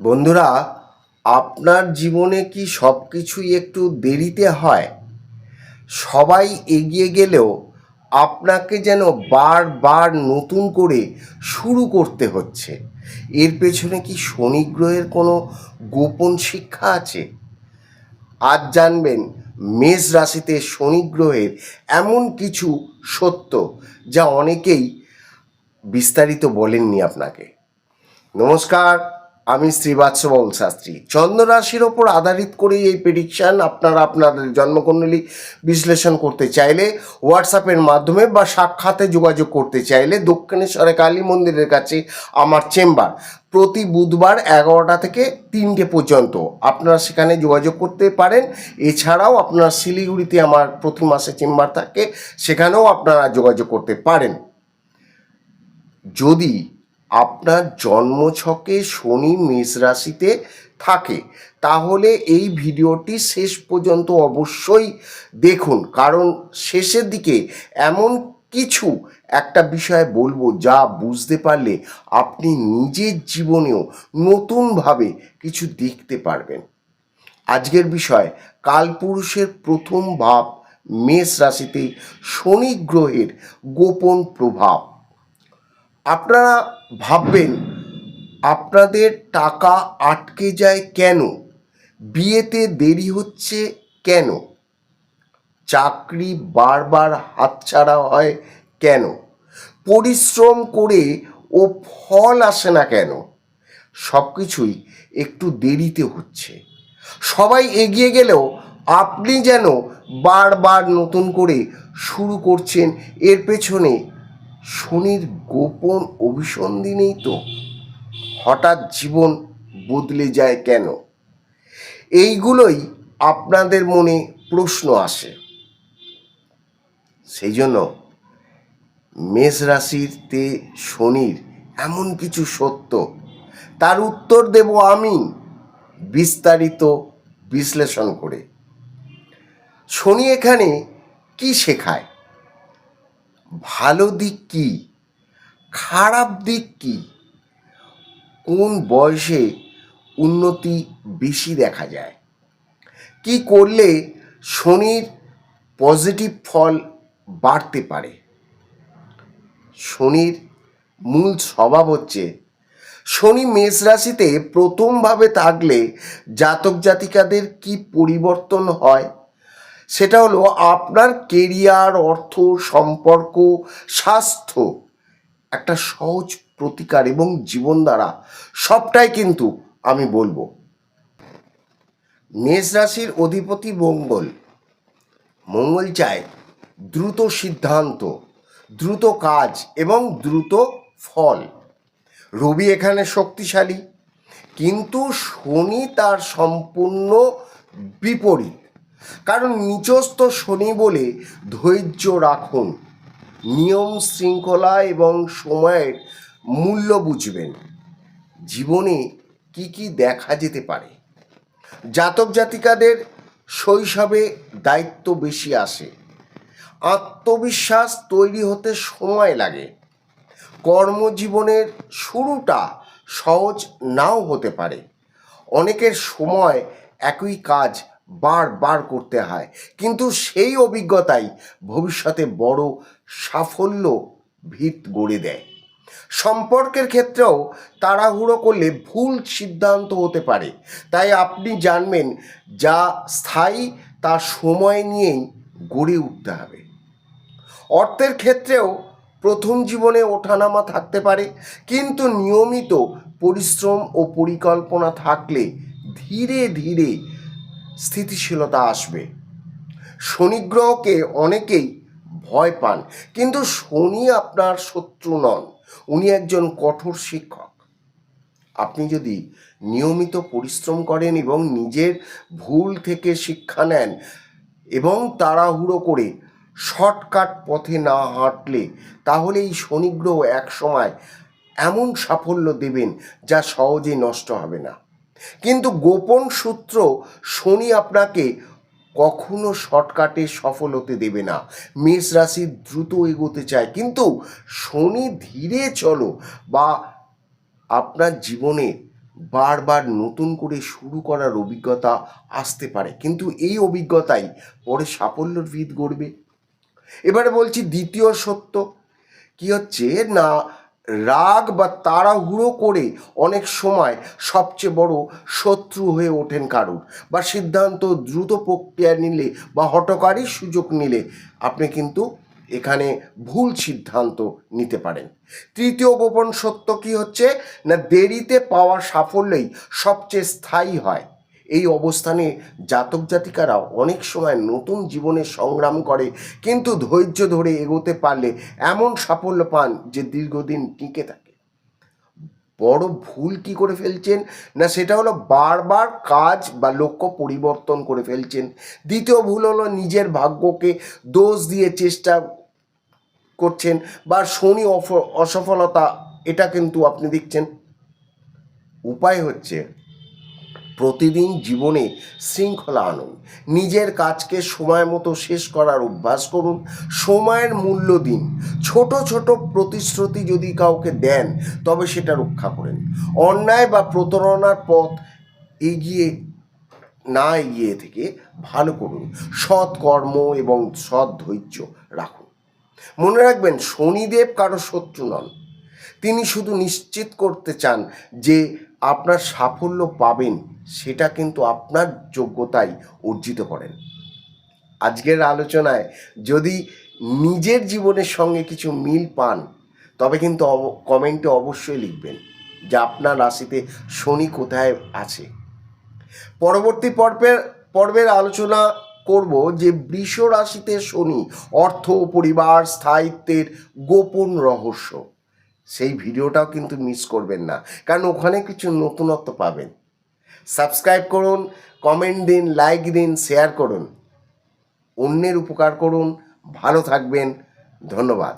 বন্ধুরা, আপনার জীবনে কি সব কিছুই একটু দেরিতে হয়? সবাই এগিয়ে গেলেও আপনাকে যেন বারবার নতুন করে শুরু করতে হচ্ছে। এর পেছনে কি শনি গ্রহের কোনো গোপন শিক্ষা আছে? আজ জানবেন মেষ রাশিতে শনি গ্রহের এমন কিছু সত্য যা অনেকেই বিস্তারিত বলেননি আপনাকে। নমস্কার, আমি শ্রীবাৎসবাবুল শাস্ত্রী। চন্দ্র রাশির ওপর আধারিত করে এই প্রেডিকশান আপনারা আপনাদের জন্মকুণ্ডলী বিশ্লেষণ করতে চাইলে হোয়াটসঅ্যাপের মাধ্যমে বা সাক্ষাতে যোগাযোগ করতে চাইলে দক্ষিণেশ্বরে কালী মন্দিরের কাছে আমার চেম্বার প্রতি বুধবার 11টা থেকে 3টে পর্যন্ত আপনারা সেখানে যোগাযোগ করতে পারেন। এছাড়াও আপনার শিলিগুড়িতে আমার প্রতি মাসে চেম্বার থাকে, সেখানেও আপনারা যোগাযোগ করতে পারেন। যদি আপনার জন্মছকে শনি মেষ রাশিতে থাকে তাহলে এই ভিডিওটি শেষ পর্যন্ত অবশ্যই দেখুন, কারণ শেষের দিকে এমন কিছু একটা বিষয় বলবো যা বুঝতে পারলে আপনি নিজের জীবনেও নতুনভাবে কিছু দেখতে পারবেন। আজকের বিষয় কালপুরুষের প্রথম ভাব মেষ রাশিতে শনি গ্রহের গোপন প্রভাব। আপনারা ভাববেন আপনাদের টাকা আটকে যায় কেন, বিয়েতে দেরি হচ্ছে কেন, চাকরি বারবার হাতছাড়া হয় কেন, পরিশ্রম করে ও ফল আসে না কেন। সব কিছুই একটু দেরিতে হচ্ছে। সবাই এগিয়ে গেলেও আপনি যেন বারবার নতুন করে শুরু করছেন। এর পেছনে শনির গোপন অভিসন্ধি নেই তো? হঠাৎ জীবন বদলে যায় কেন? এইগুলোই আপনাদের মনে প্রশ্ন আসে। সেই জন্য মেষ রাশিতে শনির এমন কিছু সত্য, তার উত্তর দেব আমি বিস্তারিত বিশ্লেষণ করে। শনি এখানে কি শেখায়? ভালো দিক কি, খারাপ দিক কি, কোন বয়সে উন্নতি বেশি দেখা যায়, কি করলে শনির পজিটিভ ফল বাড়তে পারে। শনির মূল স্বভাব হচ্ছে, শনি মেষ রাশিতে প্রথমভাবে থাকলে জাতক জাতিকাদের কি পরিবর্তন হয় সেটা হলো আপনার কেরিয়ার, অর্থ, সম্পর্ক, স্বাস্থ্য, একটা সহজ প্রতিকার এবং জীবনধারা সবটাই কিন্তু আমি বলবো। মেষ রাশির অধিপতি মঙ্গল। মঙ্গল চায় দ্রুত সিদ্ধান্ত, দ্রুত কাজ এবং দ্রুত ফল। রবি এখানে শক্তিশালী, কিন্তু শনি তার সম্পূর্ণ বিপরীত। কারণ নিচস্থ শনি বলে ধৈর্য রাখুন, নিয়ম শৃঙ্খলা এবং সময়ের মূল্য বুঝবেন। জীবনে কি কি দেখা যেতে পারে? জাতক জাতিকাদের শৈশবে দায়িত্ব বেশি আসে, আত্মবিশ্বাস তৈরি হতে সময় লাগে, কর্মজীবনের শুরুটা সহজ নাও হতে পারে, অনেকের সময় একই কাজ বারবার করতে হয়, কিন্তু সেই অভিজ্ঞতাই ভবিষ্যতে বড় সাফল্য ভিত গড়ে দেয়। সম্পর্কের ক্ষেত্রেও তাড়াহুড়ো করলে ভুল সিদ্ধান্ত হতে পারে, তাই আপনি জানবেন যা স্থায়ী তা সময় নিয়েই গড়ে উঠতে হবে। অর্থের ক্ষেত্রেও প্রথম জীবনে ওঠানামা থাকতে পারে, কিন্তু নিয়মিত পরিশ্রম ও পরিকল্পনা থাকলে ধীরে ধীরে স্থিতিশীলতা আসবে। শনি গ্রহকে অনেকেই ভয় পান, কিন্তু শনি আপনার শত্রু নন, উনি একজন কঠোর শিক্ষক। আপনি যদি নিয়মিত পরিশ্রম করেন এবং নিজের ভুল থেকে শিক্ষা নেন এবং তাড়াহুড়ো করে শর্টকাট পথে না হাঁটলে, তাহলে এই শনি গ্রহ একসময় এমন সাফল্য দেবেন যা সহজেই নষ্ট হবে না। কিন্তু গোপন সূত্র, শনি আপনাকে কখনো শর্টকাটে সফল হতে দেবে না। মেষ রাশি দ্রুত এগোতে চায়, কিন্তু শনি ধীরে চলো বা আপনার জীবনে বারবার নতুন করে শুরু করার অভিজ্ঞতা আসতে পারে, কিন্তু এই অভিজ্ঞতাই পরে সাফল্যের ভিত গড়বে। এবারে বলছি দ্বিতীয় সত্য কি হচ্ছে না, রাগ বা তাড়াহুড়ো করে অনেক সময় সবচেয়ে বড় শত্রু হয়ে ওঠেন কারুর, বা সিদ্ধান্ত দ্রুত প্রক্রিয়া নিলে বা হঠকারী সুযোগ নিলে আপনি কিন্তু এখানে ভুল সিদ্ধান্ত নিতে পারেন। তৃতীয় গোপন সত্য কি হচ্ছে না, দেরিতে পাওয়া সাফল্যই সবচেয়ে স্থায়ী হয়। এই অবস্থানে জাতক জাতিকারা অনেক সময় নতুন জীবনে সংগ্রাম করে, কিন্তু ধৈর্য ধরে এগোতে পারলে এমন সাফল্য পান যে দীর্ঘদিন টিকে থাকে। বড় ভুল কি করে ফেলছেন না, সেটা হলো বারবার কাজ বা লক্ষ্য পরিবর্তন করে ফেলছেন। দ্বিতীয় ভুল হলো নিজের ভাগ্যকে দোষ দিয়ে চেষ্টা করছেন, বা শনি অসফলতা এটা কিন্তু আপনি দেখছেন। উপায় হচ্ছে প্রতিদিন জীবনে শৃঙ্খলা আনুন, নিজের কাজকে সময় মতো শেষ করার অভ্যাস করুন, সময়ের মূল্য দিন। ছোট ছোট প্রতিশ্রুতি যদি কাউকে দেন তবে সেটা রক্ষা করেন। অন্যায় বা প্রতারণার পথ এগিয়ে থেকে ভালো করুন। সৎ কর্ম এবং সৎ ধৈর্য রাখুন। মনে রাখবেন, শনিদেব কারো শত্রু নন, তিনি শুধু নিশ্চিত করতে চান যে আপনার সাফল্য পাবেন সেটা কিন্তু আপনার যোগ্যতায় অর্জিত করেন। আজকের আলোচনায় যদি নিজের জীবনের সঙ্গে কিছু মিল পান তবে কিন্তু কমেন্টে অবশ্যই লিখবেন যে আপনার রাশিতে শনি কোথায় আছে। পরবর্তী পর্বের আলোচনা করব যে বৃষ রাশিতে শনি, অর্থ, পরিবার, স্থায়িত্বের গোপন রহস্য। সেই ভিডিওটাও কিন্তু মিস করবেন না, কারণ ওখানে কিছু নতুনত্ব পাবেন। সাবস্ক্রাইব করুন, কমেন্ট দিন, লাইক দিন, শেয়ার করুন, অন্যের উপকার করুন। ভালো থাকবেন। ধন্যবাদ।